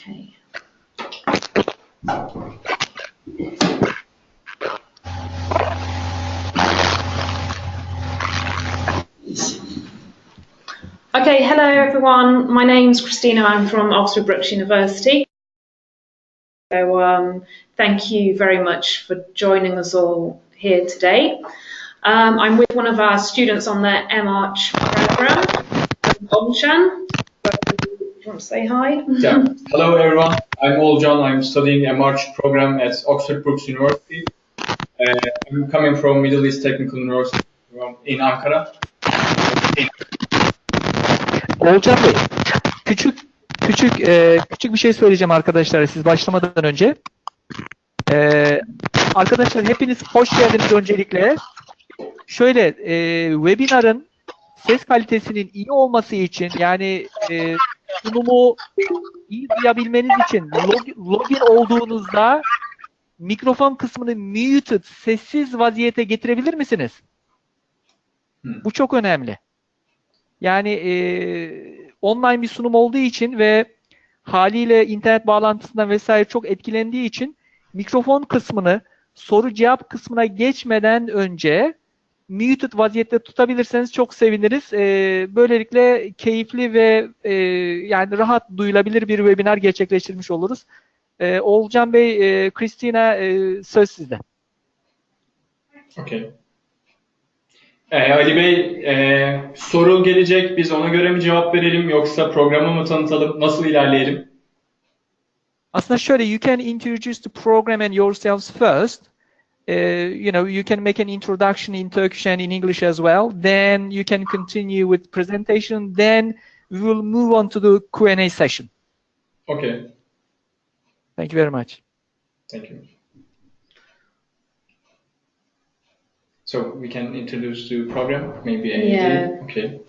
Okay. Okay, hello everyone. My name's Christina. I'm from Oxford Brookes University. So thank you very much for joining us all here today. I'm with one of our students on the MArch program, Olcan. Do you want to say hi? Yeah. Hello everyone. I'm Olcan. I'm studying MArch program at Oxford Brookes University. I'm coming from Middle East Technical University in Ankara. Olcan Bey, küçük bir şey söyleyeceğim arkadaşlar siz başlamadan önce. Arkadaşlar hepiniz hoş geldiniz öncelikle. Şöyle webinarın ses kalitesinin iyi olması için yani sunumu iyi duyabilmeniz için login olduğunuzda mikrofon kısmını muted, sessiz vaziyete getirebilir misiniz? Bu çok önemli. Yani online bir sunum olduğu için ve haliyle internet bağlantısından vesaire çok etkilendiği için mikrofon kısmını soru cevap kısmına geçmeden önce muted vaziyette tutabilirseniz çok seviniriz. Böylelikle keyifli ve yani rahat duyulabilir bir webinar gerçekleştirmiş oluruz. Olcan Bey, Christina söz sizde. Okay. Ali Bey, soru gelecek. Biz ona göre mi cevap verelim yoksa programı mı tanıtalım? Nasıl ilerleyelim? Aslında şöyle, you can introduce the program and yourselves first. You know, you can make an introduction in Turkish and in English as well. Then you can continue with presentation. Then we will move on to the Q&A session. Okay. Thank you very much. Thank you. So we can introduce the program, maybe AAD. Yeah. Okay.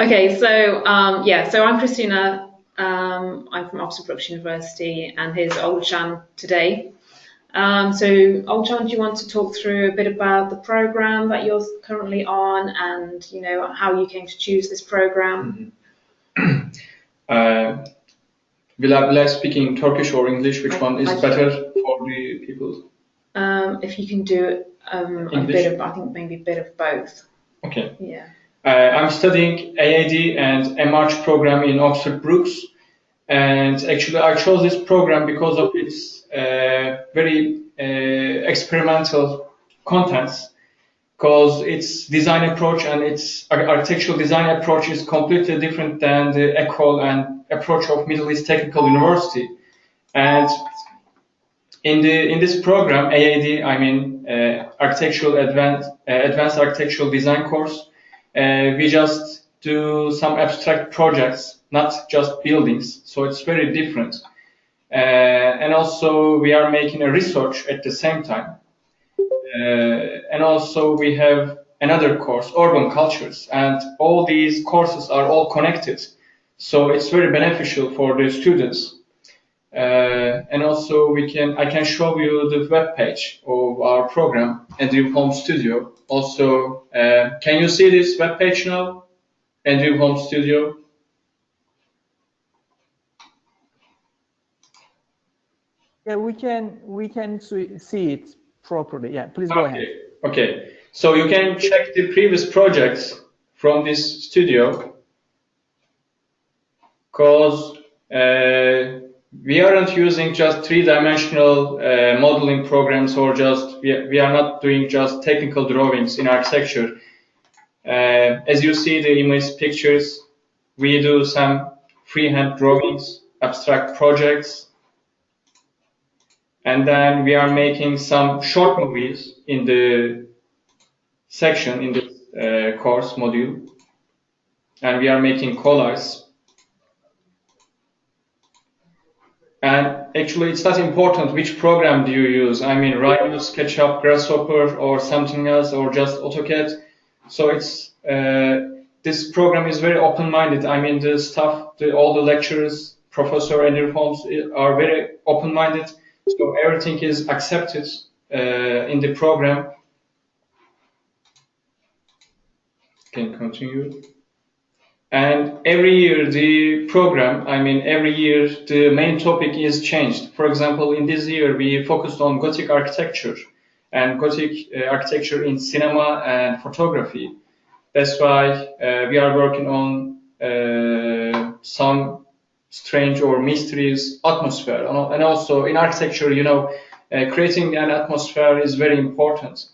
Okay, so so I'm Christina. I'm from Oxford Brookes University, and here's Olcan today. So Olcan, do you want to talk through a bit about the program that you're currently on, and you know how you came to choose this program? Will I speak in Turkish or English? Which one is better for the people? If you can do a bit of, I think maybe a bit of both. Okay. Yeah. I'm studying AAD and MArch program in Oxford Brookes, and actually I chose this program because of its very experimental contents, because its design approach and its architectural design approach is completely different than the ecole and approach of Middle East Technical University. And in this program, AAD, I mean advanced architectural design course, we just do some abstract projects, not just buildings. So it's very different. And also we are making a research at the same time. And also we have another course, urban cultures, and all these courses are all connected. So it's very beneficial for the students. And also I can show you the web page of our program, Andrew Home Studio. Also, can you see this web page now, Andrew Home Studio? Yeah, we can see it properly. Yeah, please go ahead. Okay. So you can check the previous projects from this studio, because we aren't using just three-dimensional modeling programs, or just we are not doing just technical drawings in architecture. As you see the image pictures, we do some freehand drawings, abstract projects, and then we are making some short movies in the section in the course module, and we are making collages. And actually, it's not important which program do you use. I mean, Rhino, SketchUp, Grasshopper, or something else, or just AutoCAD. So it's this program is very open-minded. I mean, the staff, all the lecturers, Professor Andrew Holmes are very open-minded. So everything is accepted in the program. Can you continue? And every year the program, every year the main topic is changed. For example, in this year we focused on Gothic architecture and Gothic architecture in cinema and photography. That's why we are working on some strange or mysterious atmosphere. And also in architecture, creating an atmosphere is very important.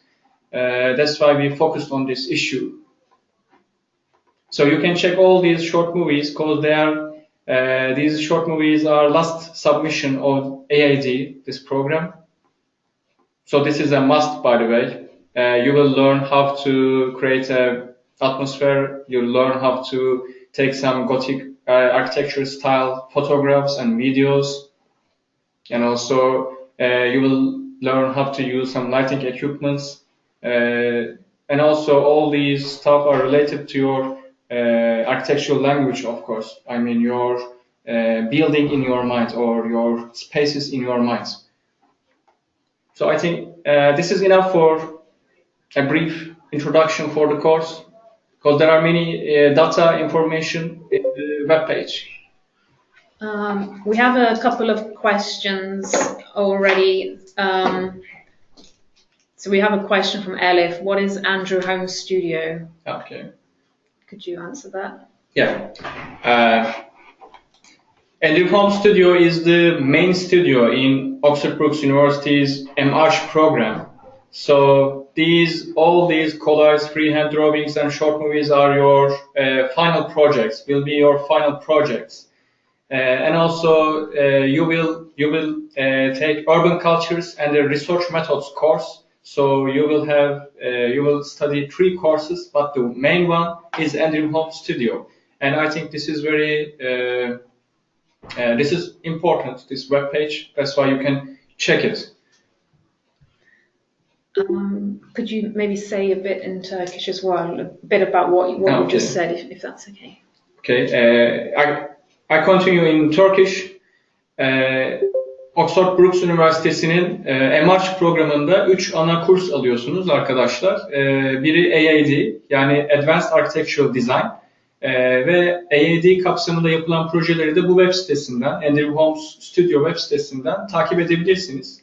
That's why we focused on this issue. So you can check all these short movies because these short movies are last submission of AID, this program. So this is a must, by the way. You will learn how to create an atmosphere. You'll learn how to take some Gothic architecture style photographs and videos. And also you will learn how to use some lighting equipments. And also all these stuff are related to your architectural language, of course. Your building in your mind or your spaces in your mind. So I think this is enough for a brief introduction for the course, because there are many data information in the web page. We have a couple of questions already. So we have a question from Elif. What is Andrew Home Studio? Okay. Could you answer that? Yeah. Andrew Home Studio is the main studio in Oxford Brookes University's MArch program. So all these collages, freehand drawings, and short movies are your final projects. Will be your final projects. And also you will take urban cultures and the research methods course. So you will study 3 courses, but the main one is Andrew Home Studio. And I think this is this is important, this web page. That's why you can check it. Could you maybe say a bit in Turkish as well, a bit about what you just said, if that's okay? Okay. I continue in Turkish. Oxford Brookes Üniversitesi'nin MArch programında 3 ana kurs alıyorsunuz arkadaşlar. Biri AAD, yani Advanced Architectural Design. Ve AAD kapsamında yapılan projeleri de bu web sitesinden, Andrew Home Studio web sitesinden takip edebilirsiniz.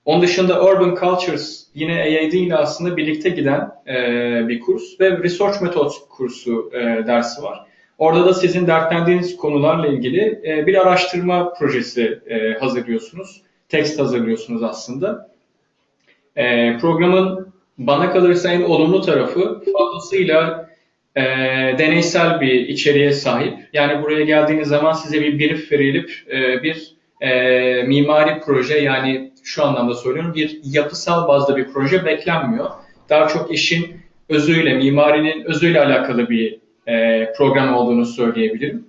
Onun dışında Urban Cultures yine AAD ile aslında birlikte giden bir kurs ve Research Methods kursu dersi var. Orada da sizin dertlendiğiniz konularla ilgili bir araştırma projesi hazırlıyorsunuz. Tekst hazırlıyorsunuz aslında. Programın bana kalırsa en olumlu tarafı fazlasıyla deneysel bir içeriğe sahip. Yani buraya geldiğiniz zaman size bir brief verilip bir mimari proje, yani şu anlamda söylüyorum, bir yapısal bazda bir proje beklenmiyor. Daha çok işin özüyle, mimarinin özüyle alakalı bir program olduğunu söyleyebilirim.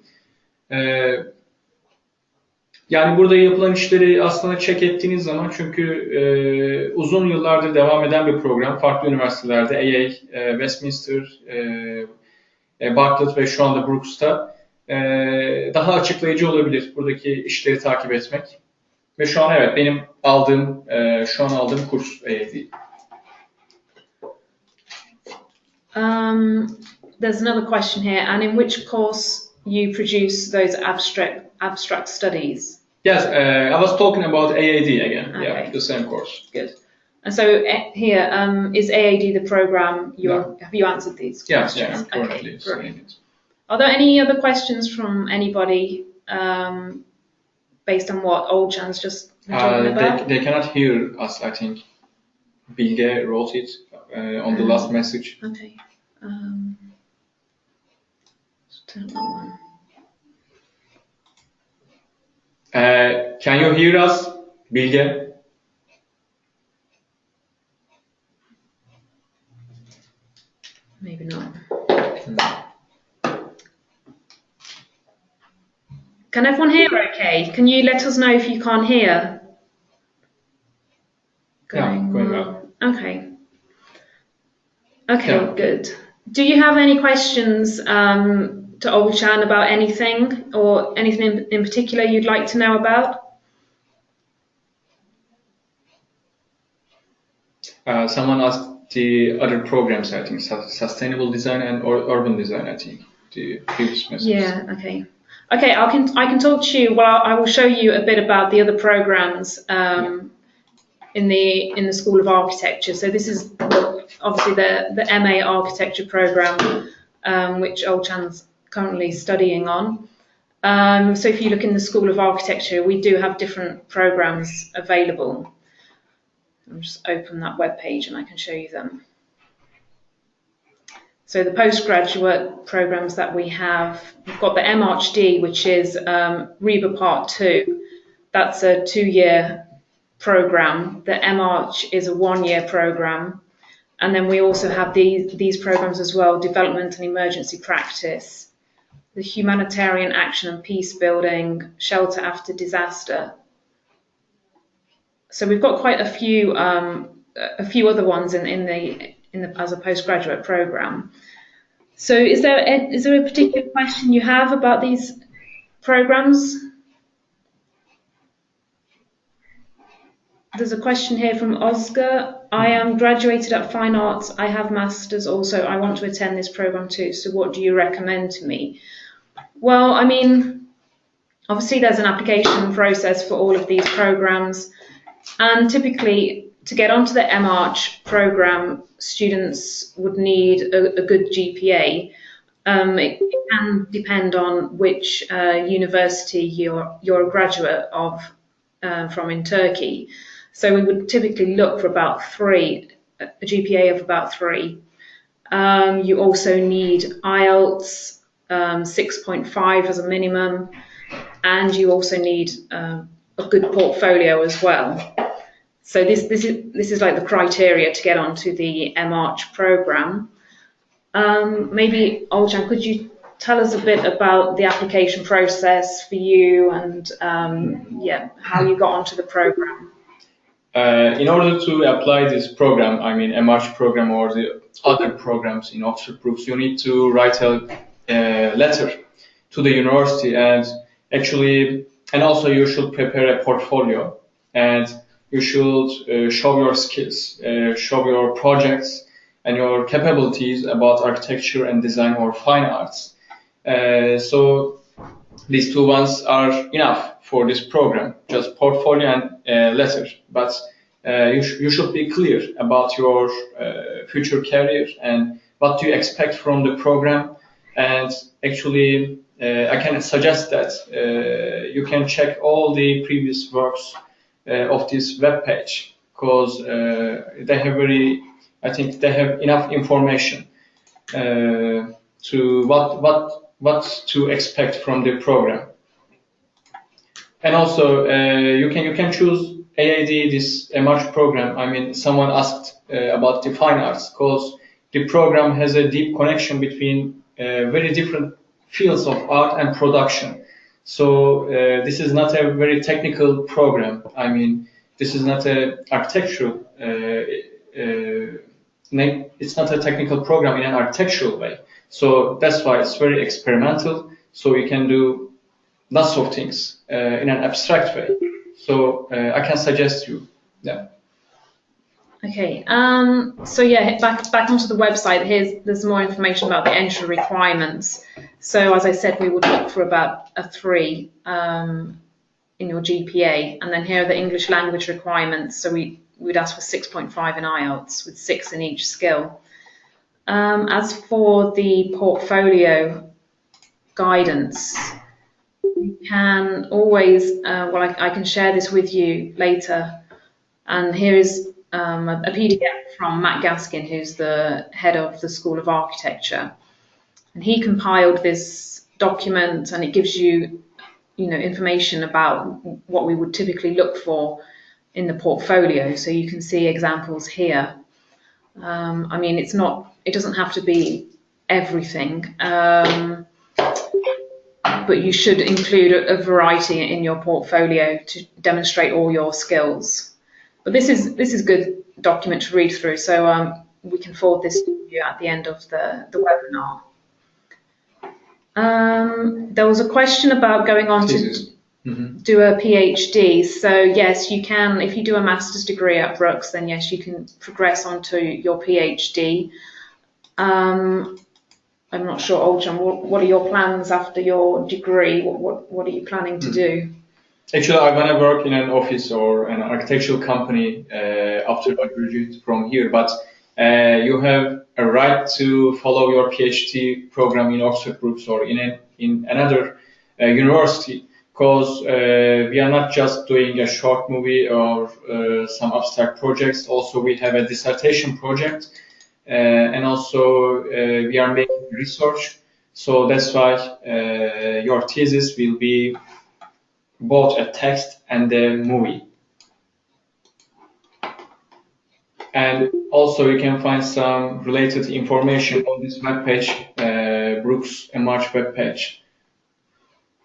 Yani burada yapılan işleri aslında check ettiğiniz zaman, çünkü uzun yıllardır devam eden bir program. Farklı üniversitelerde, Westminster, Bartlett ve şu anda Brookes'ta daha açıklayıcı olabilir buradaki işleri takip etmek. Ve şu an evet benim şu an aldığım kurs değil. There's another question here, and in which course you produce those abstract studies? Yes, I was talking about AAD again. Okay. Yeah, the same course. Good. And so here, is AAD the program? Have you answered these questions? Yeah, currently. Okay, brilliant. Are there any other questions from anybody based on what Olcan's just been talking about? They cannot hear us, I think. Bilge wrote it on the last message. Okay. Let's turn that one. Can you hear us, Bilge? Maybe not. Can everyone hear okay? Can you let us know if you can't hear? Going well. Okay. Okay, good. Do you have any questions to Olcan about anything, or anything in particular you'd like to know about? Someone asked the other programs, I think, sustainable design and urban design, I think. the previous methods. Yeah. Okay. Okay. I can talk to you. Well, I will show you a bit about the other programs in the School of Architecture. So this is obviously the MA Architecture program, which Olchan's currently studying on. So if you look in the School of Architecture, we do have different programs available. I'll just open that web page and I can show you them. So the postgraduate programs that we have, we've got the MArchD, which is REBA Part 2. That's a 2-year program. The MArch is a 1-year program. And then we also have these programs as well, Development and Emergency Practice, the Humanitarian Action and Peace Building, Shelter After Disaster. So we've got quite a few other ones in the as a postgraduate program. So is there a particular question you have about these programs? There's a question here from Oscar. I am graduated at Fine Arts. I have masters also. I want to attend this program too. So what do you recommend to me? Well, I mean, obviously there's an application process for all of these programs, and typically to get onto the MArch program, students would need a good GPA. It can depend on which university you're a graduate of from in Turkey. So we would typically look for about 3, a GPA of about 3. You also need IELTS 6.5 as a minimum, and you also need a good portfolio as well. So this is like the criteria to get onto the MArch program. Maybe Olchan, could you tell us a bit about the application process for you and how you got onto the program? In order to apply this program, I mean MArch program or the other programs in Oxford Brookes, you need to write a letter to the university, and also you should prepare a portfolio, and you should show your skills, show your projects and your capabilities about architecture and design or fine arts. So these 2 ones are enough for this program, just portfolio and letter. But you should be clear about your future career and what do you expect from the program. And actually, I can suggest that you can check all the previous works of this web page, because I think they have enough information to what to expect from the program. And also you can choose AAD, this MArch program. I mean, someone asked about the fine arts, because the program has a deep connection between very different fields of art and production. So this is not a very technical program. I mean, this is not a architectural. It's not a technical program in an architectural way. So that's why it's very experimental. So you can do lots of things in an abstract way. So I can suggest you. Yeah. Okay. So yeah, back onto the website. There's more information about the entry requirements. So as I said, we would look for about a 3 in your GPA, and then here are the English language requirements. So we'd ask for 6.5 in IELTS with 6 in each skill. As for the portfolio guidance, you can always, I can share this with you later. And here is a PDF from Matt Gaskin, who's the head of the School of Architecture. And he compiled this document, and it gives you, information about what we would typically look for in the portfolio. So you can see examples here. I mean, it doesn't have to be everything, but you should include a variety in your portfolio to demonstrate all your skills. But this is a good document to read through, so we can forward this to you at the end of the webinar. There was a question about going on to do a PhD. So yes, you can. If you do a master's degree at Brookes, then yes, you can progress onto your PhD. I'm not sure, Olcan, what are your plans after your degree? What are you planning to do? Actually, I want to work in an office or an architectural company after I graduate from here. But you have a right to follow your PhD program in Oxford Brookes or in another university, because we are not just doing a short movie or some abstract projects. Also, we have a dissertation project, and also we are making research. So that's why your thesis will be both a text and a movie. And also you can find some related information on this webpage, Brookes and March webpage.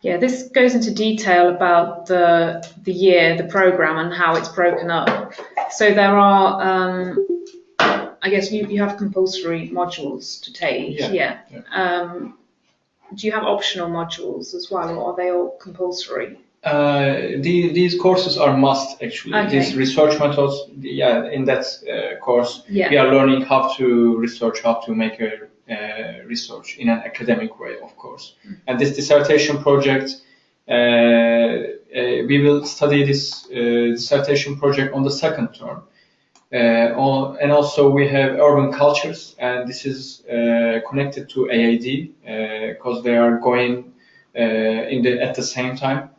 Yeah, this goes into detail about the year, the program, and how it's broken up. So there are, I guess you have compulsory modules to take. Yeah. Do you have optional modules as well, or are they all compulsory? These courses are must actually. Okay. These research methods, in that course, Yeah. we are learning how to research, how to make a research in an academic way, of course. And this dissertation project, we will study this dissertation project on the second term. And also we have urban cultures, and this is connected to AAD because they are going at the same time.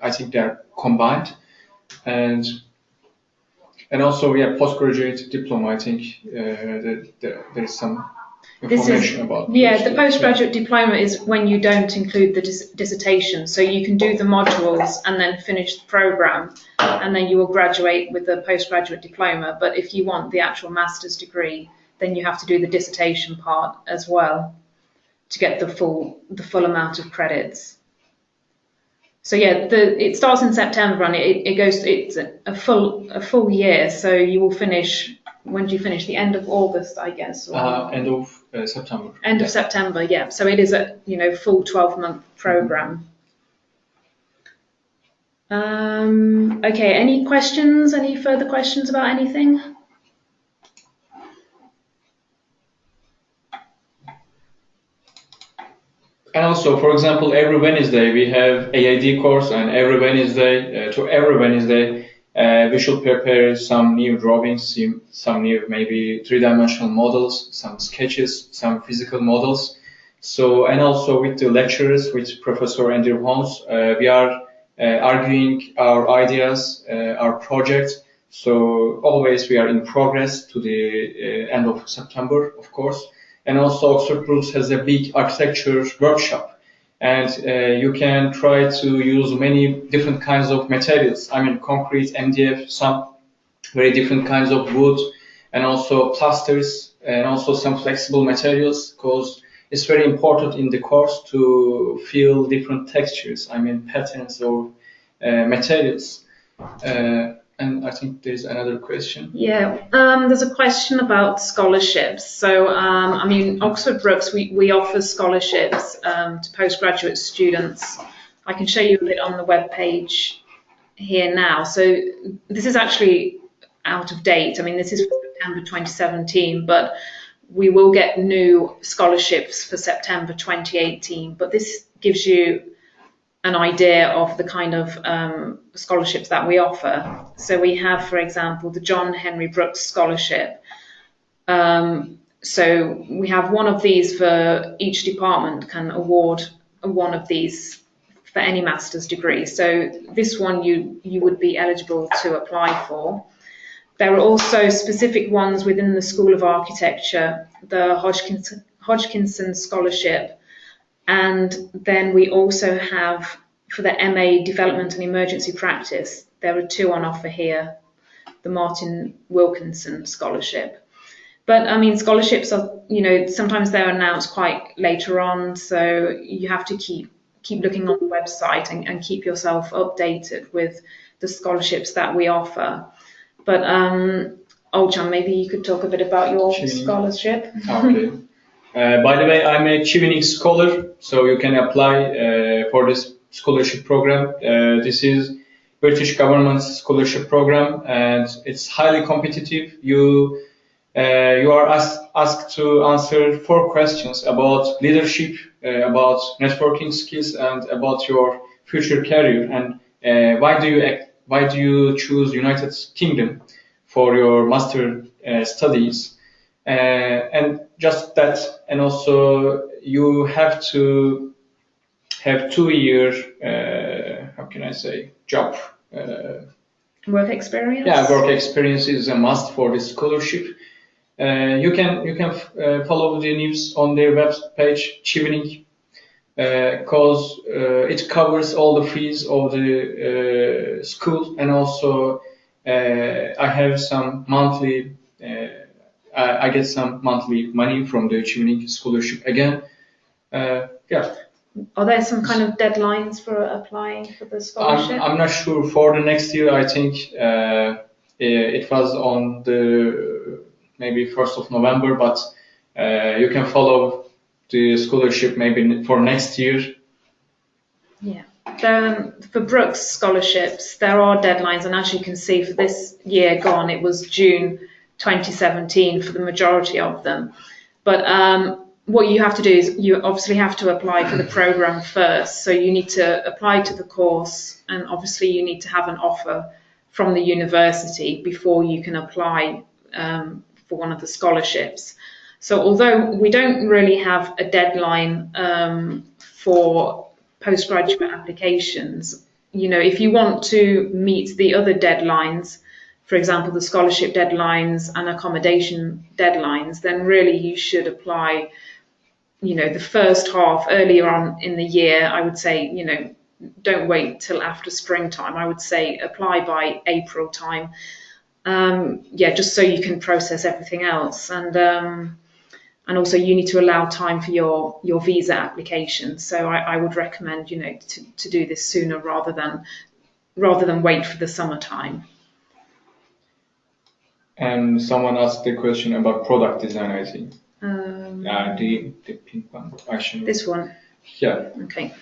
I think they are combined, and also we have postgraduate diploma. I think there is some information about. Yeah, the postgraduate diploma is when you don't include the dissertation, so you can do the modules and then finish the program, and then you will graduate with the postgraduate diploma. But if you want the actual master's degree, then you have to do the dissertation part as well to get the full amount of credits. So yeah, it starts in September and it's a full year. So you will finish. When do you finish? The end of August, I guess. Or end of September. End of September, yeah. So it is a full 12-month program. Okay. Any questions? Any further questions about anything? And also, for example, every Wednesday we have AID course, and every Wednesday we should prepare some new drawings, some new maybe three-dimensional models, some sketches, some physical models. So, and also with the lecturers, with Professor Andrew Holmes, we are arguing our ideas, our project. So always we are in progress to the end of September, of course. And also Oxford Brookes has a big architecture workshop, and you can try to use many different kinds of materials. I mean, concrete, MDF, some very different kinds of wood, and also plasters, and also some flexible materials, because it's very important in the course to feel different textures, I mean, patterns or materials. And I think there's another question. Yeah, there's a question about scholarships. So, I mean, Oxford Brookes, we offer scholarships to postgraduate students. I can show you a bit on the web page here now. So this is actually out of date. I mean, this is for September 2017, but we will get new scholarships for September 2018. But this gives you an idea of the kind of scholarships that we offer. So we have, for example, the John Henry Brookes Scholarship. So we have one of these for each department can award one of these for any master's degree. So this one you would be eligible to apply for. There are also specific ones within the School of Architecture, the Hodgkinson Scholarship, and then we also have for the MA Development and Emergency Practice, there are two on offer here, the Martin Wilkinson Scholarship. But I mean, scholarships are, sometimes they're announced quite later on, so you have to keep looking on the website and keep yourself updated with the scholarships that we offer. But Olcan, maybe you could talk a bit about your scholarship. Okay. By the way, I'm a Chevening scholar, so you can apply for this scholarship program. This is British government's scholarship program, and it's highly competitive. You You are asked to answer 4 questions about leadership, about networking skills, and about your future career. And why do you choose United Kingdom for your master studies? And just that, and also you have to have 2 year, how can I say, job. Work experience? Yeah, work experience is a must for this scholarship. You can follow the news on their web page, Chevening, because it covers all the fees of the school, and also I have some monthly. I get some monthly money from the Chevening scholarship again. Yeah. Are there some kind of deadlines for applying for the scholarship? I'm not sure. For the next year, I think it was on the maybe 1st of November, but you can follow the scholarship maybe for next year. Yeah. For Brookes scholarships, there are deadlines, and as you can see, for this year gone, it was June 2017 for the majority of them. But what you have to do is you obviously have to apply for the program first. So you need to apply to the course, and obviously you need to have an offer from the university before you can apply for one of the scholarships. So although we don't really have a deadline for postgraduate applications, you know, if you want to meet the other deadlines, for example, the scholarship deadlines and accommodation deadlines, then really you should apply, you know, the first half earlier on in the year. I would say, you know, don't wait till after springtime. I would say apply by April time. Yeah, just so you can process everything else. And also you need to allow time for your visa application. So I would recommend, you know, to do this sooner rather than wait for the summertime. And someone asked the question about product design, I think. The pink one. Actually. This one? Yeah. Okay.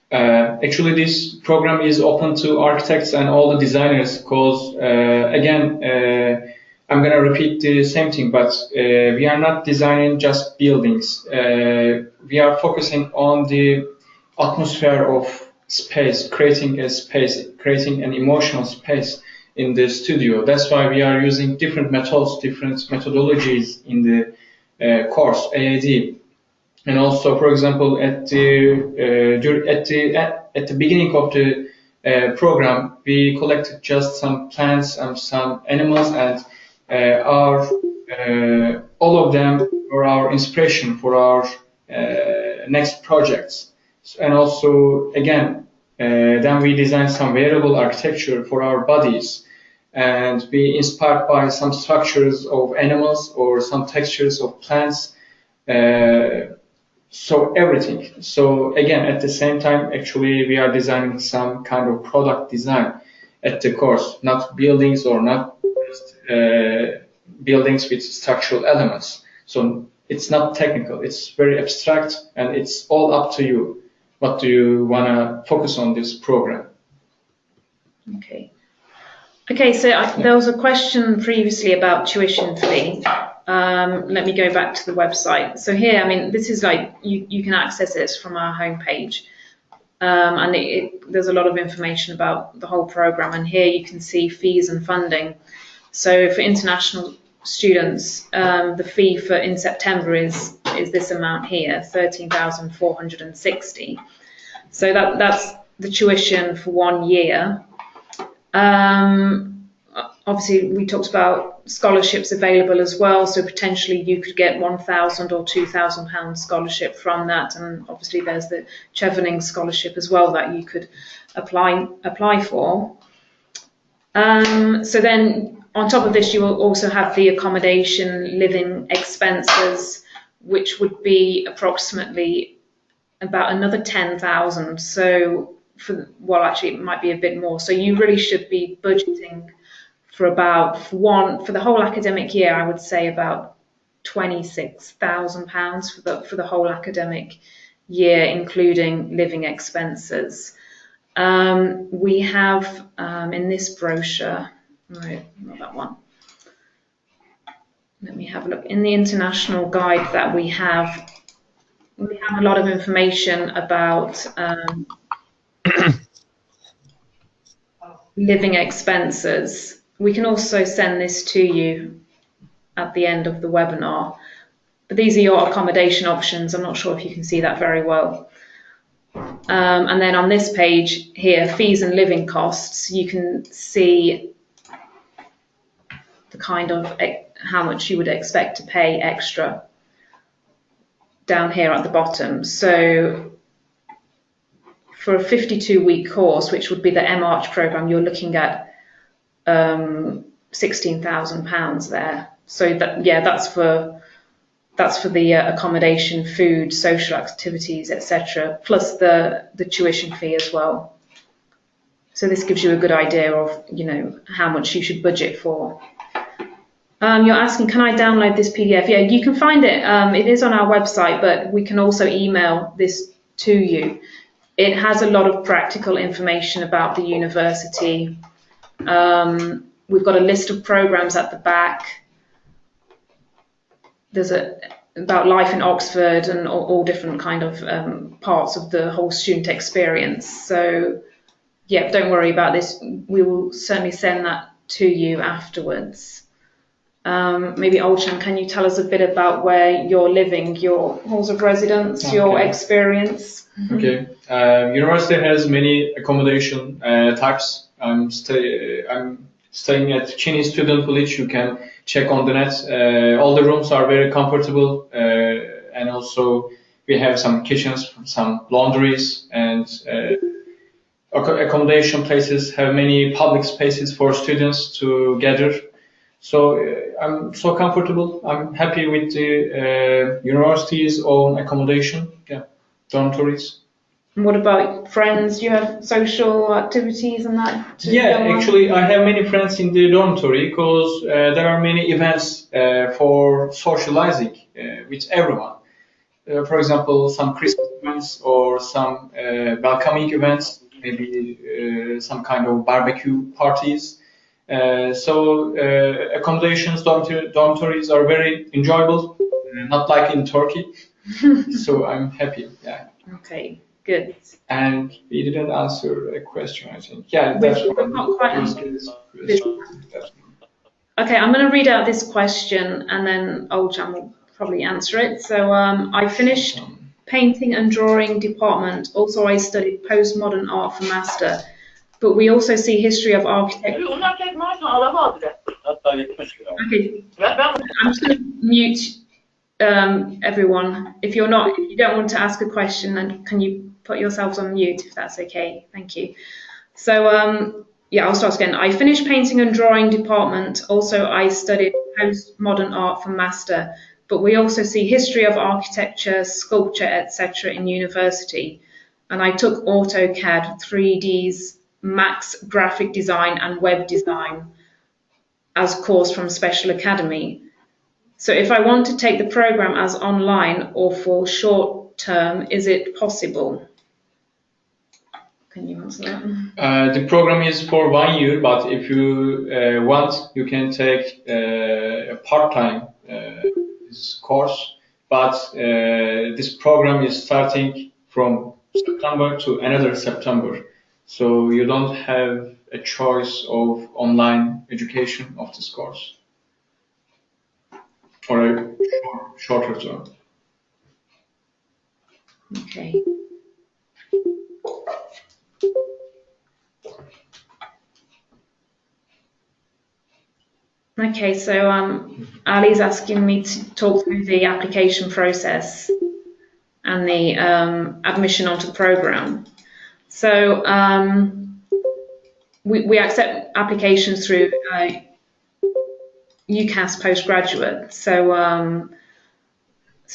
Actually, this program is open to architects and all the designers because, again, I'm going to repeat the same thing, but we are not designing just buildings. We are focusing on the atmosphere of space, creating a space, creating an emotional space in the studio. That's why we are using different methods, different methodologies in the course, AAD. And also, for example, at the beginning of the program, we collected just some plants and some animals, and all of them were our inspiration for our next projects. And also, again, then we designed some wearable architecture for our bodies, and we inspired by some structures of animals or some textures of plants. So everything. So again, at the same time, actually, we are designing some kind of product design at the course, not buildings or not just buildings with structural elements. So it's not technical. It's very abstract, and it's all up to you. What do you want to focus on this program? Okay. Okay, so there was a question previously about tuition fee. Let me go back to the website. So here, I mean, this is like, you can access this from our homepage. And there's a lot of information about the whole program. And here you can see fees and funding. So for international students, the fee for in September is this amount here, 13,460. So that's the tuition for 1 year. Obviously, we talked about scholarships available as well, so potentially you could get £1,000 or £2,000 scholarship from that, and obviously there's the Chevening scholarship as well that you could apply for. So then, on top of this, you will also have the accommodation, living expenses, which would be approximately about another 10,000. So actually, it might be a bit more. So you really should be budgeting for for the whole academic year, I would say about £26,000 for the whole academic year, including living expenses. We have in this brochure, no, not that one. let me have a look. In the international guide that we have a lot of information about living expenses. We can also send this to you at the end of the webinar. But these are your accommodation options. I'm not sure if you can see that very well. And then on this page here, fees and living costs, you can see the kind of how much you would expect to pay extra down here at the bottom. So for a 52-week course, which would be the MArch program, you're looking at £16,000 there. So that, yeah, that's for the accommodation, food, social activities, etc., plus the tuition fee as well. So this gives you a good idea of, you know, how much you should budget for. You're asking, can I download this PDF? Yeah, you can find it. It is on our website, but we can also email this to you. It has a lot of practical information about the university. We've got a list of programs at the back. There's about life in Oxford and all different kind of parts of the whole student experience. So yeah, don't worry about this. We will certainly send that to you afterwards. Maybe Olcan, can you tell us a bit about where you're living, your halls of residence, your experience? Okay. University has many accommodation types. I'm staying at Chini Student Village. You can check on the net. All the rooms are very comfortable, and also we have some kitchens, some laundries, and accommodation places have many public spaces for students to gather. So I'm so comfortable. I'm happy with the university's own accommodation, dormitories. And what about friends? Do you have social activities and that? Yeah, actually, I have many friends in the dormitory because there are many events for socializing with everyone. For example, some Christmas events or some welcoming events, maybe some kind of barbecue parties. So accommodations, dormitories are very enjoyable, not like in Turkey. So I'm happy. Yeah. Okay, good. And we didn't answer a question, I think. Yeah, that's not quite. Okay, I'm going to read out this question, and then Olcan will probably answer it. So I finished painting and drawing department. Also, I studied postmodern art for master. But we also see history of architecture. Okay, I'm just going to mute everyone. If you don't want to ask a question, then can you put yourselves on mute if that's okay? Thank you. So yeah, I'll start again. I finished painting and drawing department. Also, I studied postmodern art for master. But we also see history of architecture, sculpture, etc. in university. And I took AutoCAD, 3Ds, Max graphic design and web design as course from Special Academy. So if I want to take the program as online or for short term, is it possible? Can you answer that? The program is for 1 year, but if you want, you can take a part-time this course. But this program is starting from September to another September. So you don't have a choice of online education of this course for a shorter term. Okay. Okay, so Ali's asking me to talk through the application process and the admission onto the program. So we accept applications through UCAS postgraduate. So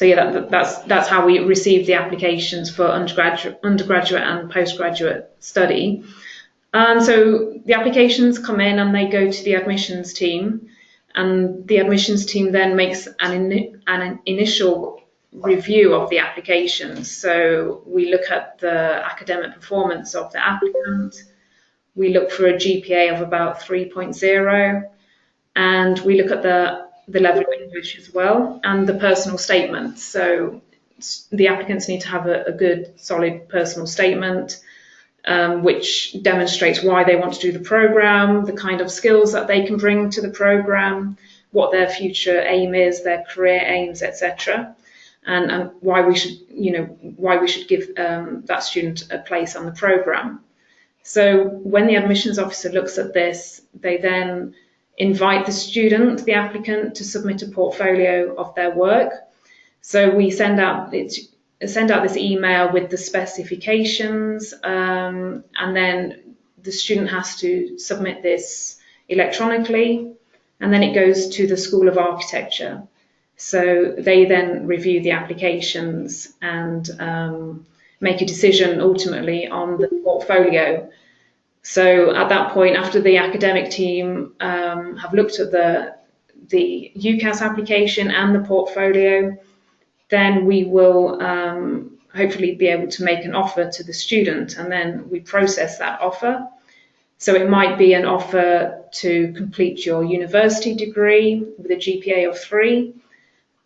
yeah, that's how we receive the applications for undergraduate and postgraduate study. So the applications come in and they go to the admissions team, and the admissions team then makes an initial review of the applications. So we look at the academic performance of the applicant, we look for a GPA of about 3.0, and we look at the the level of English as well, and the personal statement. So the applicants need to have a good, solid personal statement, which demonstrates why they want to do the program, the kind of skills that they can bring to the program, what their future aim is, their career aims, etc., and why we should, why we should give that student a place on the program. So when the admissions officer looks at this, they then invite the student, the applicant, to submit a portfolio of their work. So we send out this email with the specifications, and then the student has to submit this electronically, and then it goes to the School of Architecture. So they then review the applications and make a decision ultimately on the portfolio. So at that point, after the academic team have looked at the UCAS application and the portfolio, then we will hopefully be able to make an offer to the student, and then we process that offer. So it might be an offer to complete your university degree with a GPA of 3.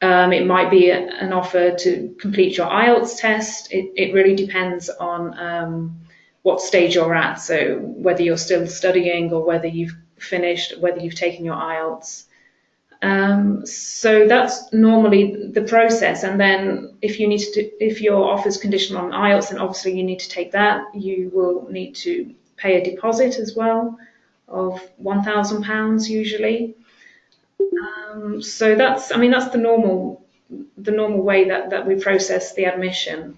It might be an offer to complete your IELTS test. It really depends on what stage you're at, so whether you're still studying or whether you've finished, whether you've taken your IELTS. So that's normally the process, and then if your offer is conditional on IELTS, then obviously you need to take that. You will need to pay a deposit as well of £1,000 usually. So that's the normal way that we process the admission.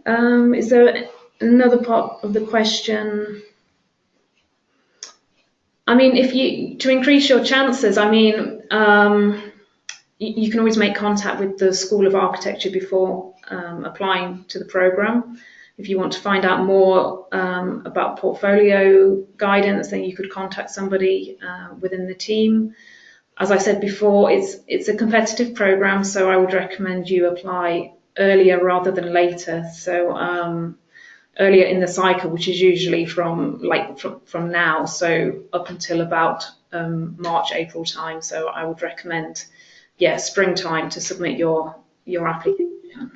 Is there another part of the question? To increase your chances, you can always make contact with the School of Architecture before applying to the programme. If you want to find out more about portfolio guidance, then you could contact somebody within the team. As I said before, it's a competitive programme, so I would recommend you apply earlier rather than later. So earlier in the cycle, which is usually from now, so up until about March, April time. So I would recommend, springtime to submit your application.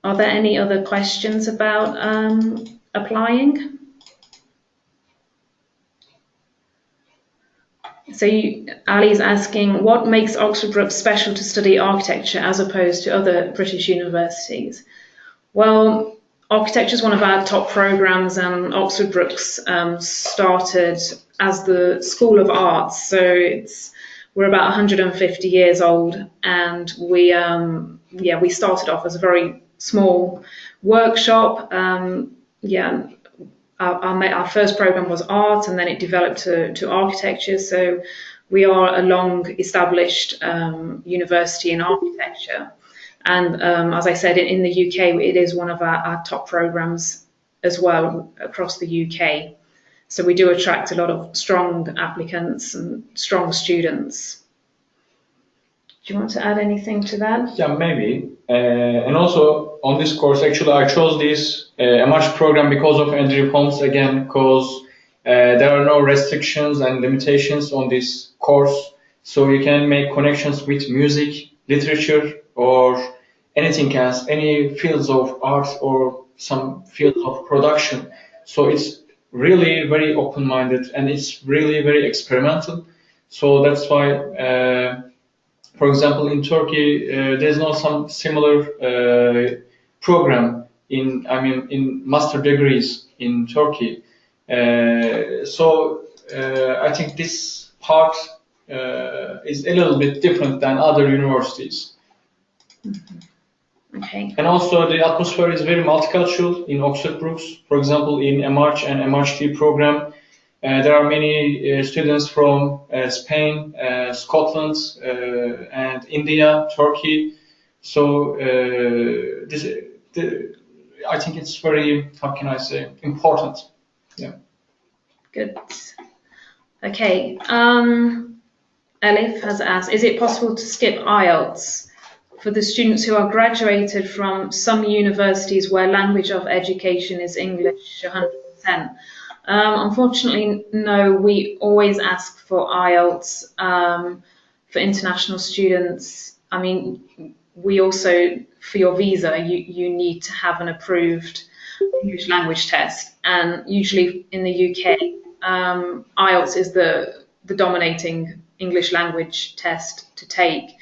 Are there any other questions about applying? So Ali's asking, what makes Oxford Brookes special to study architecture as opposed to other British universities? Well, architecture is one of our top programmes, and Oxford Brookes started as the School of Arts. So we're about 150 years old, and we started off as a very small workshop. Our first programme was art, and then it developed to architecture. So we are a long-established university in architecture. And as I said, in the UK, it is one of our top programmes as well across the UK. So we do attract a lot of strong applicants and strong students. Do you want to add anything to that? Yeah, maybe. And also on this course, actually, I chose this MH program because of Andrew Holmes again, because there are no restrictions and limitations on this course. So you can make connections with music, literature, or anything else, any fields of art or some fields of production. So it's really very open-minded, and it's really very experimental. So that's why, for example, in Turkey, there's not some similar program in master degrees in Turkey. So I think this part is a little bit different than other universities. Mm-hmm. Okay. And also the atmosphere is very multicultural in Oxford Brookes. For example, in MH and MHD program, there are many students from Spain, Scotland, and India, Turkey. So I think it's very, how can I say, important. Yeah. Good. Okay. Elif has asked, is it possible to skip IELTS for the students who are graduated from some universities where language of education is English 100%? Unfortunately, no. We always ask for IELTS for international students. I mean, we also, for your visa, you need to have an approved English language test. And usually in the UK, IELTS is the dominating English language test to take.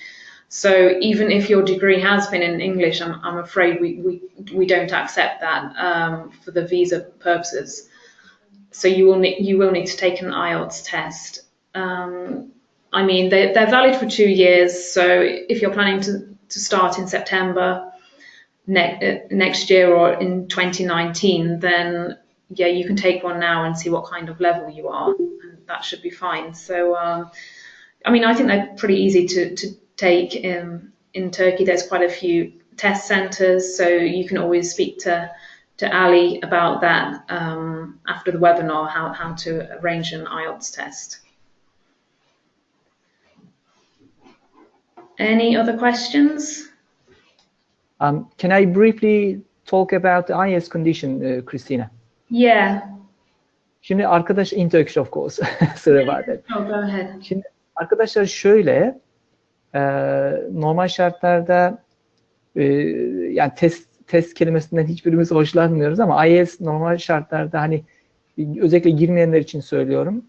So even if your degree has been in English, I'm afraid we don't accept that for the visa purposes. So you will need to take an IELTS test. I mean, they're valid for 2 years. So if you're planning to start in September next year or in 2019, then yeah, you can take one now and see what kind of level you are, and that should be fine. So I mean, I think they're pretty easy to take in Turkey. There's quite a few test centres, so you can always speak to Ali about that after the webinar, how to arrange an IELTS test. Any other questions? Can I briefly talk about the IELTS condition, Christina? Yeah. Şimdi arkadaş in Turkish of course. Sorry about that. Oh, go ahead. Şimdi arkadaşlar şöyle, normal şartlarda yani test kelimesinden hiçbirimiz hoşlanmıyoruz ama IELTS normal şartlarda hani özellikle girmeyenler için söylüyorum.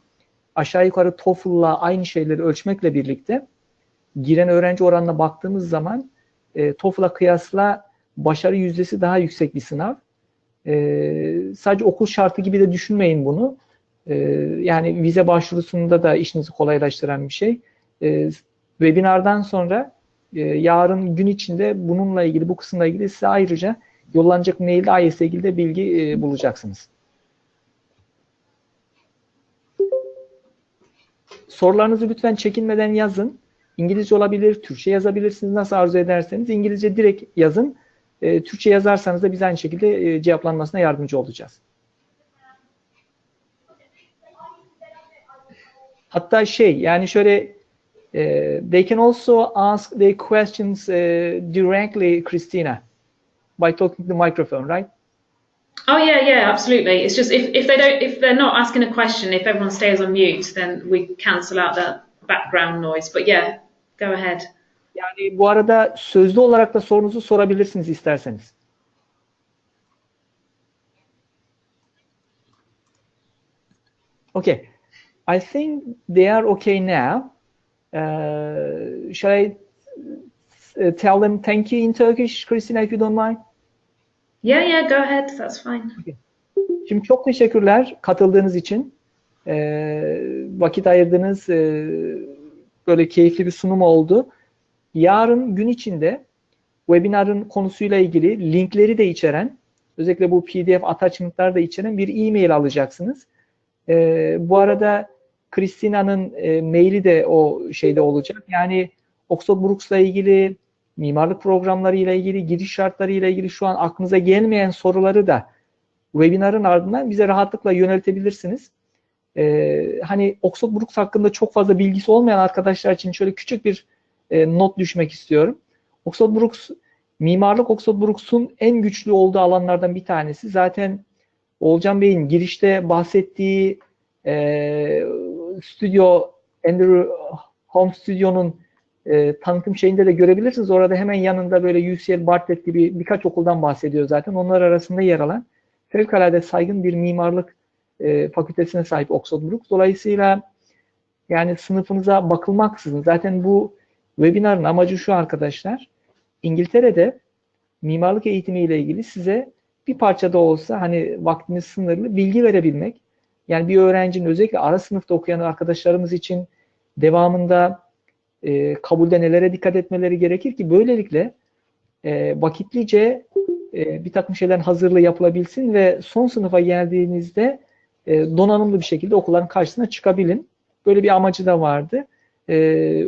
Aşağı yukarı TOEFL'la aynı şeyleri ölçmekle birlikte giren öğrenci oranına baktığımız zaman TOEFL'a kıyasla başarı yüzdesi daha yüksek bir sınav. Sadece okul şartı gibi de düşünmeyin bunu. Yani vize başvurusunda da işinizi kolaylaştıran bir şey. Webinardan sonra yarın gün içinde bununla ilgili, bu kısımla ilgili size ayrıca yollanacak mailde IELTS'le ilgili de bilgi bulacaksınız. Sorularınızı lütfen çekinmeden yazın. İngilizce olabilir, Türkçe yazabilirsiniz. Nasıl arzu ederseniz. İngilizce direkt yazın. Türkçe yazarsanız da biz aynı şekilde cevaplanmasına yardımcı olacağız. Hatta yani şöyle they can also ask their questions directly, Christina, by talking to the microphone, right? Oh yeah, absolutely. It's just if they're not asking a question, if everyone stays on mute, then we cancel out that background noise. But yeah, go ahead. Yani bu arada sözlü olarak da sorunuzu sorabilirsiniz isterseniz. Okay. I think they are okay now. Shall I tell them thank you in Turkish, Christina, if you don't mind? Yeah, go ahead. That's fine. Okay. Şimdi çok teşekkürler katıldığınız için. Vakit ayırdınız. Böyle keyifli bir sunum oldu. Yarın gün içinde webinarın konusuyla ilgili linkleri de içeren, özellikle bu PDF attachment'lar da içeren bir e-mail alacaksınız. Bu arada Christina'nın maili de o şeyde olacak. Yani Oxford Brookes'la ilgili, mimarlık programları ile ilgili, giriş şartları ile ilgili şu an aklınıza gelmeyen soruları da webinarın ardından bize rahatlıkla yöneltebilirsiniz. Hani Oxford Brookes hakkında çok fazla bilgisi olmayan arkadaşlar için şöyle küçük bir not düşmek istiyorum. Oxford Brookes, mimarlık Oxford Brookes'un en güçlü olduğu alanlardan bir tanesi. Zaten Olcan Bey'in girişte bahsettiği stüdyo, Andrew Home Stüdyo'nun tanıtım şeyinde de görebilirsiniz. Orada hemen yanında böyle UCL, Bartlett gibi birkaç okuldan bahsediyor zaten. Onlar arasında yer alan fevkalade saygın bir mimarlık fakültesine sahip Oxford Brookes. Dolayısıyla yani sınıfınıza bakılmaksızın zaten bu webinarın amacı şu arkadaşlar. İngiltere'de mimarlık eğitimiyle ilgili size bir parça da olsa hani vaktiniz sınırlı bilgi verebilmek. Yani bir öğrencinin özellikle ara sınıfta okuyan arkadaşlarımız için devamında kabulde nelere dikkat etmeleri gerekir ki böylelikle vakitlice bir takım şeylerin hazırlığı yapılabilsin ve son sınıfa geldiğinizde donanımlı bir şekilde okulların karşısına çıkabilin. Böyle bir amacı da vardı.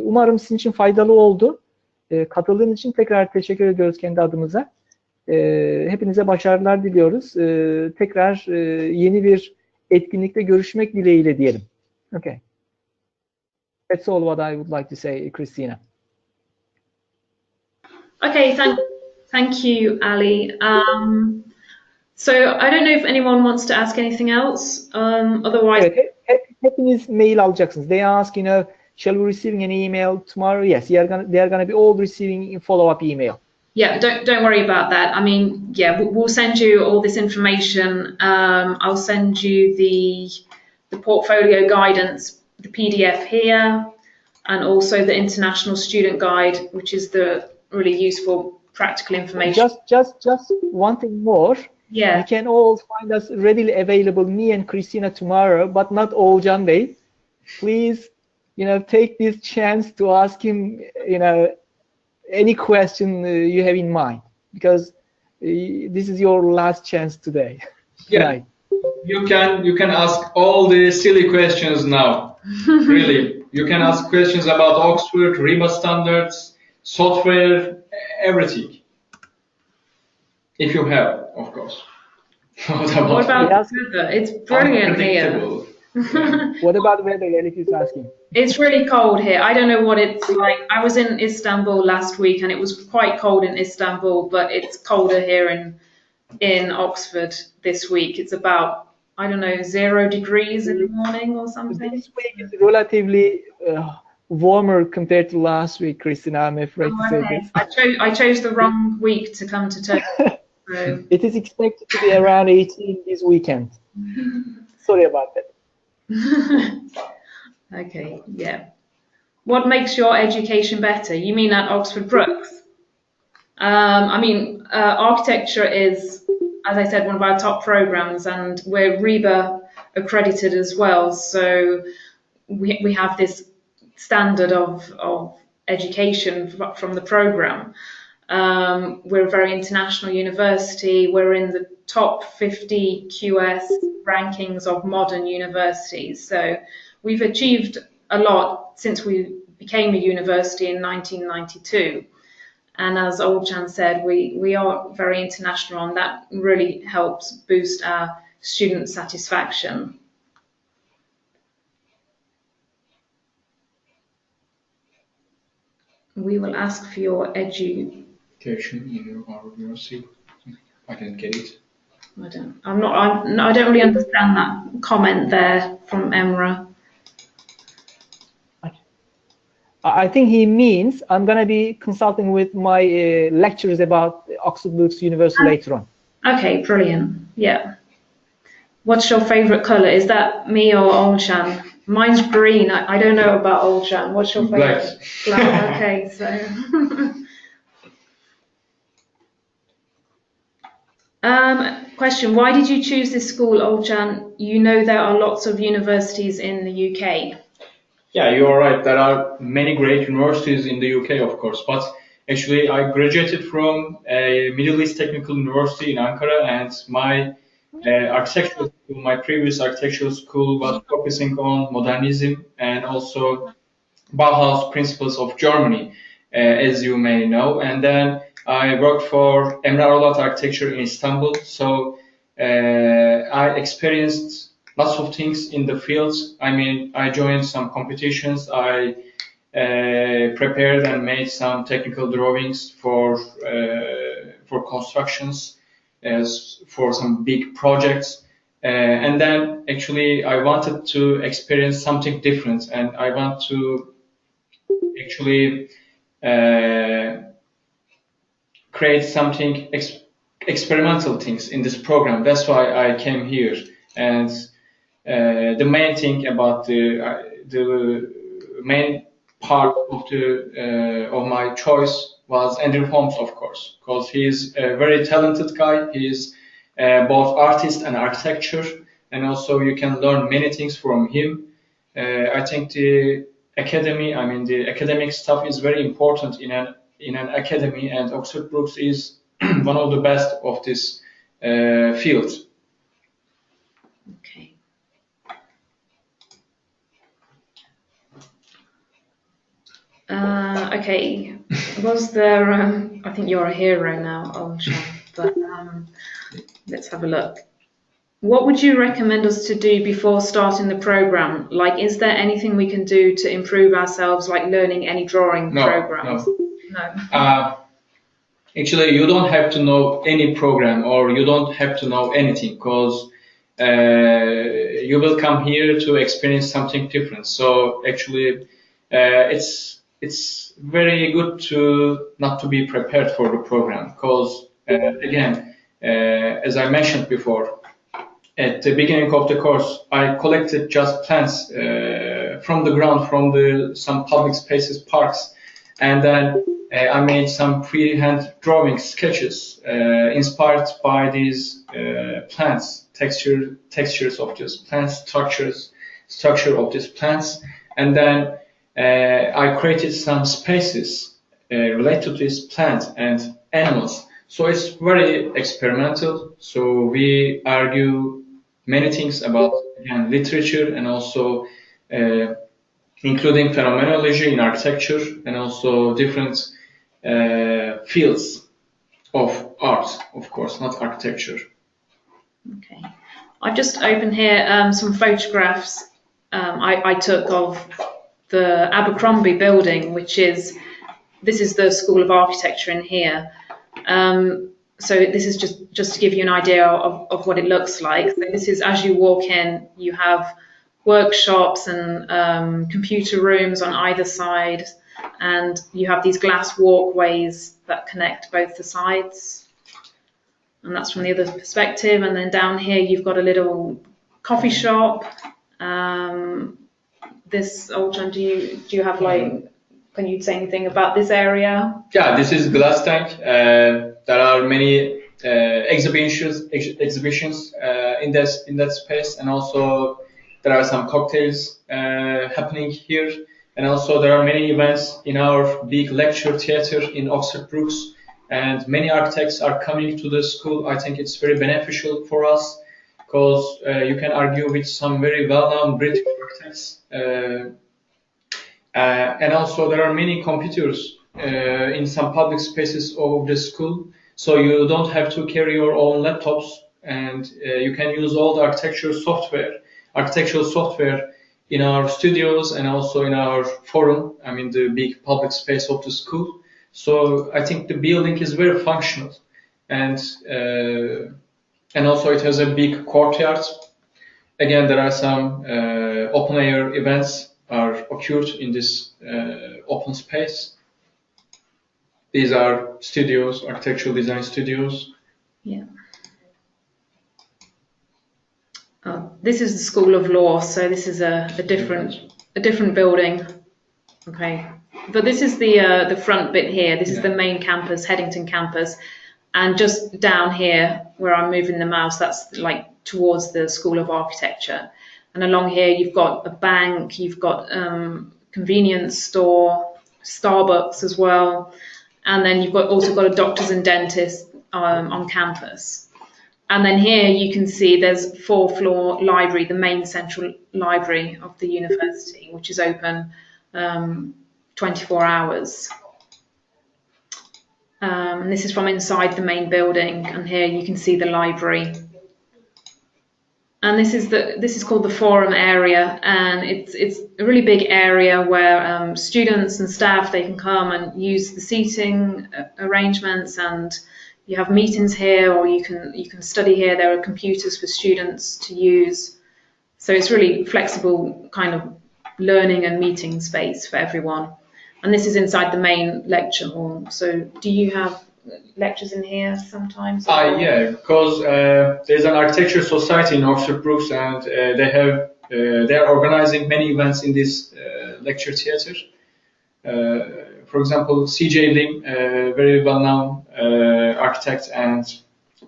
Umarım sizin için faydalı oldu. Katıldığınız için tekrar teşekkür ediyoruz kendi adımıza. Hepinize başarılar diliyoruz. Tekrar yeni bir etkinlikte görüşmek dileğiyle diyelim. Okay. That's all what I would like to say, Christina. Okay, thank you, Ali. So I don't know if anyone wants to ask anything else. Otherwise, Evet, hepiniz mail alacaksınız. They ask, shall we receiving an email tomorrow? Yes, they are gonna be all receiving follow-up email. yeah, don't worry about that. I mean, yeah, we'll send you all this information. I'll send you the portfolio guidance, the PDF here, and also the international student guide, which is the really useful practical information. Just one thing more. Yeah. You can all find us readily available, me and Christina tomorrow, but not Olcan Bey. Please, take this chance to ask him, any question you have in mind, because this is your last chance today. Yeah. Tonight. You can ask all the silly questions now. Really, you can ask questions about Oxford, RIBA standards, software, everything. If you have, of course. What about the weather? It's brilliant here. What about the weather? Elif is asking. It's really cold here. I don't know what it's like. I was in Istanbul last week and it was quite cold in Istanbul, but it's colder here in Oxford this week. It's about, I don't know, 0 degrees in the morning or something. This week is relatively warmer compared to last week, Christina, I'm afraid to say this. I chose the wrong week to come to Turkey. So. It is expected to be around 18 this weekend. Sorry about that. Okay, yeah. What makes your education better? You mean at Oxford Brookes? I mean, architecture is, as I said, one of our top programs, and we're RIBA accredited as well. So we have this standard of education from the program. We're a very international university. We're in the top 50 QS rankings of modern universities. So we've achieved a lot since we became a university in 1992. And as Olcan said, we are very international, and that really helps boost our student satisfaction. We will ask for your education in our university. I didn't get it. I don't really understand that comment there from Emra. I think he means I'm going to be consulting with my lecturers about Oxford Brookes University later on. Okay, brilliant. Yeah. What's your favorite color? Is that me or Olcan? Mine's green. I don't know about Olcan. What's your favorite? Black. Okay, so. Question, why did you choose this school, Olcan? You know there are lots of universities in the UK. Yeah, you are right. There are many great universities in the UK, of course. But actually, I graduated from a Middle East Technical University in Ankara, and my architectural school, my previous architectural school was focusing on modernism and also Bauhaus principles of Germany, as you may know. And then I worked for Emre Aralat Architecture in Istanbul. So I experienced lots of things in the fields. I mean, I joined some competitions. I prepared and made some technical drawings for constructions, for some big projects. And then actually I wanted to experience something different, and I want to actually create something experimental things in this program. That's why I came here. And the main thing about the main part of my choice was Andrew Holmes, of course, because he's a very talented guy. He's both artist and architecture, and also you can learn many things from him. I think the academic stuff is very important in an academy, and Oxford Brookes is one of the best of this field. Okay. Okay, was there, I think you're a hero now, Olcan, but let's have a look. What would you recommend us to do before starting the program? Like, is there anything we can do to improve ourselves, like learning any drawing programs? No. Actually, you don't have to know any program or you don't have to know anything because you will come here to experience something different. So actually, it's very good to not to be prepared for the program because again, as I mentioned before, at the beginning of the course, I collected just plants from the ground, from the some public spaces, parks, and then I made some freehand drawing sketches inspired by these plants, textures of these plants, structure of these plants, and then I created some spaces related to this plant and animals. So it's very experimental. So we argue many things about again, literature and also including phenomenology in architecture and also different fields of art, of course, not architecture. Okay. I've just opened here some photographs I took of the Abercrombie building, this is the School of Architecture in here. So this is just to give you an idea of what it looks like. So this is, as you walk in, you have workshops and computer rooms on either side, and you have these glass walkways that connect both the sides. And that's from the other perspective. And then down here, you've got a little coffee shop. This, Olcan, do you have can you say anything about this area? Yeah, this is glass tank. There are many exhibitions in that space, and also there are some cocktails happening here, and also there are many events in our big lecture theater in Oxford Brookes, and many architects are coming to the school. I think it's very beneficial for us because you can argue with some very well-known British architects. And also there are many computers in some public spaces of the school, so you don't have to carry your own laptops, and you can use all the architectural software in our studios and also in our forum, I mean the big public space of the school. So I think the building is very functional, and also it has a big courtyard. Again, there are some open air events are occurred in this open space. These are studios, architectural design studios. Yeah. This is the School of Law, so this is a different building. Okay, but this is the front bit here. This is the main campus, Headington campus, and just down here where I'm moving the mouse, that's like towards the School of Architecture. And along here, you've got a bank, you've got convenience store, Starbucks as well, and then you've also got a doctors and dentists on campus. And then here you can see there's 4th-floor library, the main central library of the university, which is open 24 hours. And this is from inside the main building, and here you can see the library. And this is called the forum area, and it's a really big area where students and staff, they can come and use the seating arrangements, and you have meetings here, or you can study here. There are computers for students to use, so it's really flexible kind of learning and meeting space for everyone. And this is inside the main lecture hall. So do you have lectures in here sometimes? Yeah, because there's an architecture society in Oxford Brookes, and they are organizing many events in this lecture theater. For example, C.J. Lim, a very well-known architect and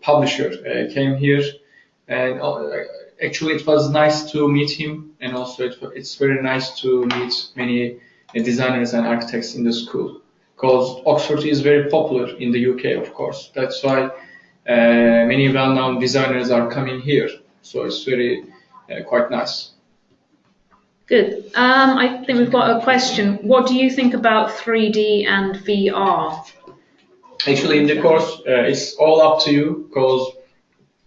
publisher, came here, and actually it was nice to meet him, and also it's very nice to meet many designers and architects in the school. Because Oxford is very popular in the UK, of course. That's why many well-known designers are coming here. So it's very quite nice. Good. I think we've got a question. What do you think about 3D and VR? Actually, in the course, it's all up to you. Because,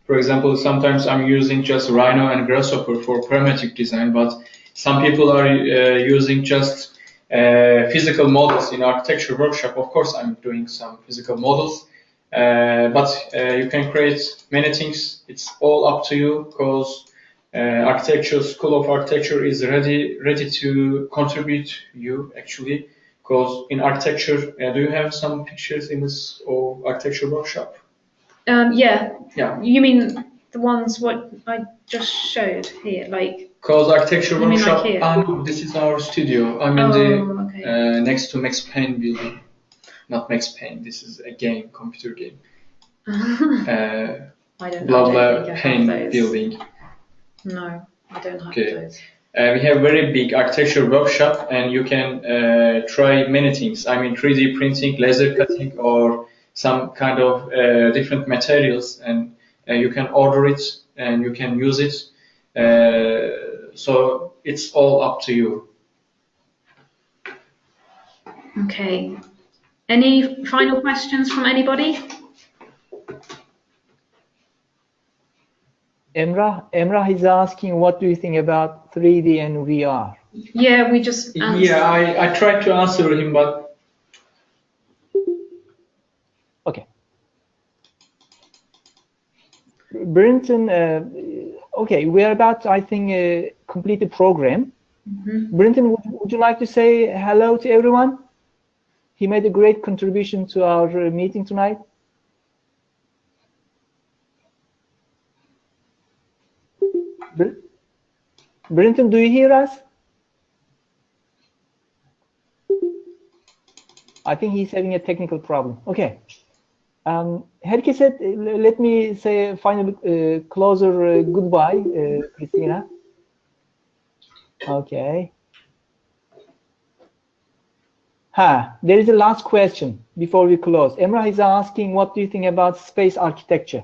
for example, sometimes I'm using just Rhino and Grasshopper for parametric design, but some people are using just physical models in architecture workshop. Of course, I'm doing some physical models, but you can create many things. It's all up to you, because architecture, School of Architecture is ready to contribute you actually. Because in architecture, do you have some pictures in this of architecture workshop? Yeah. Yeah. You mean the ones what I just showed here, like? Because architecture You mean like workshop. here? No, this is our studio. I'm in the next to Max Payne building. Not Max Payne. This is a game, computer game. I don't Blah think blah I Payne have those. building. No, I don't have Okay. those. We have very big architecture workshop, and you can try many things. I mean, 3D printing, laser cutting, or some kind of different materials, and you can order it and you can use it. So it's all up to you. Okay. Any final questions from anybody? Emrah is asking, what do you think about 3D and VR? Yeah, we just answered. Yeah, I tried to answer him, but okay. Brenton, okay, we are about to, I think, complete the program. Brenton, would you like to say hello to everyone? He made a great contribution to our meeting tonight. Brenton, do you hear us? I think he's having a technical problem. Okay. Herkese, let me say a final closer goodbye, Christina. Okay. There is a last question before we close. Emrah is asking, what do you think about space architecture?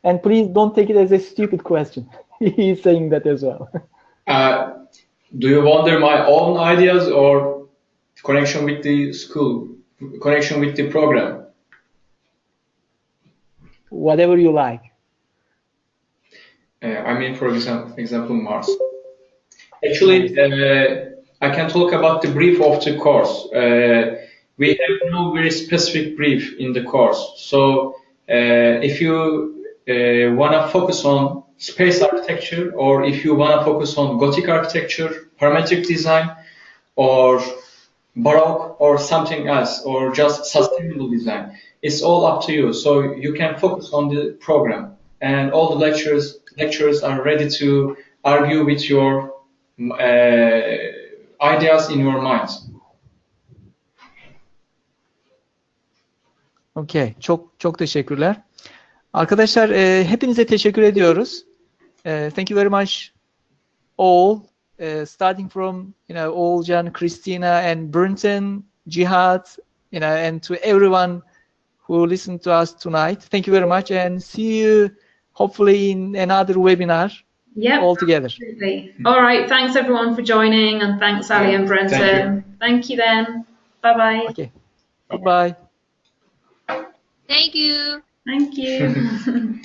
And please don't take it as a stupid question. He's saying that as well. Do you wonder my own ideas or connection with the school, connection with the program? Whatever you like. I mean, for example, Mars. Actually, I can talk about the brief of the course. We have no very specific brief in the course. So if you want to focus on space architecture, or if you want to focus on Gothic architecture, parametric design, or Baroque, or something else, or just sustainable design, it's all up to you. So you can focus on the program, and all the lecturers are ready to argue with your ideas in your mind. Okay, çok teşekkürler. Arkadaşlar, hepinize teşekkür ediyoruz. Thank you very much all, starting from Oğulcan, Christina, and Brenton, Jihad, and to everyone who listened to us tonight. Thank you very much, and see you hopefully in another webinar. Yep, all together. Absolutely. All right. Thanks everyone for joining, and thanks Ali and Brenton. Thank you then. Bye bye. Okay. Goodbye. Thank you. Thank you.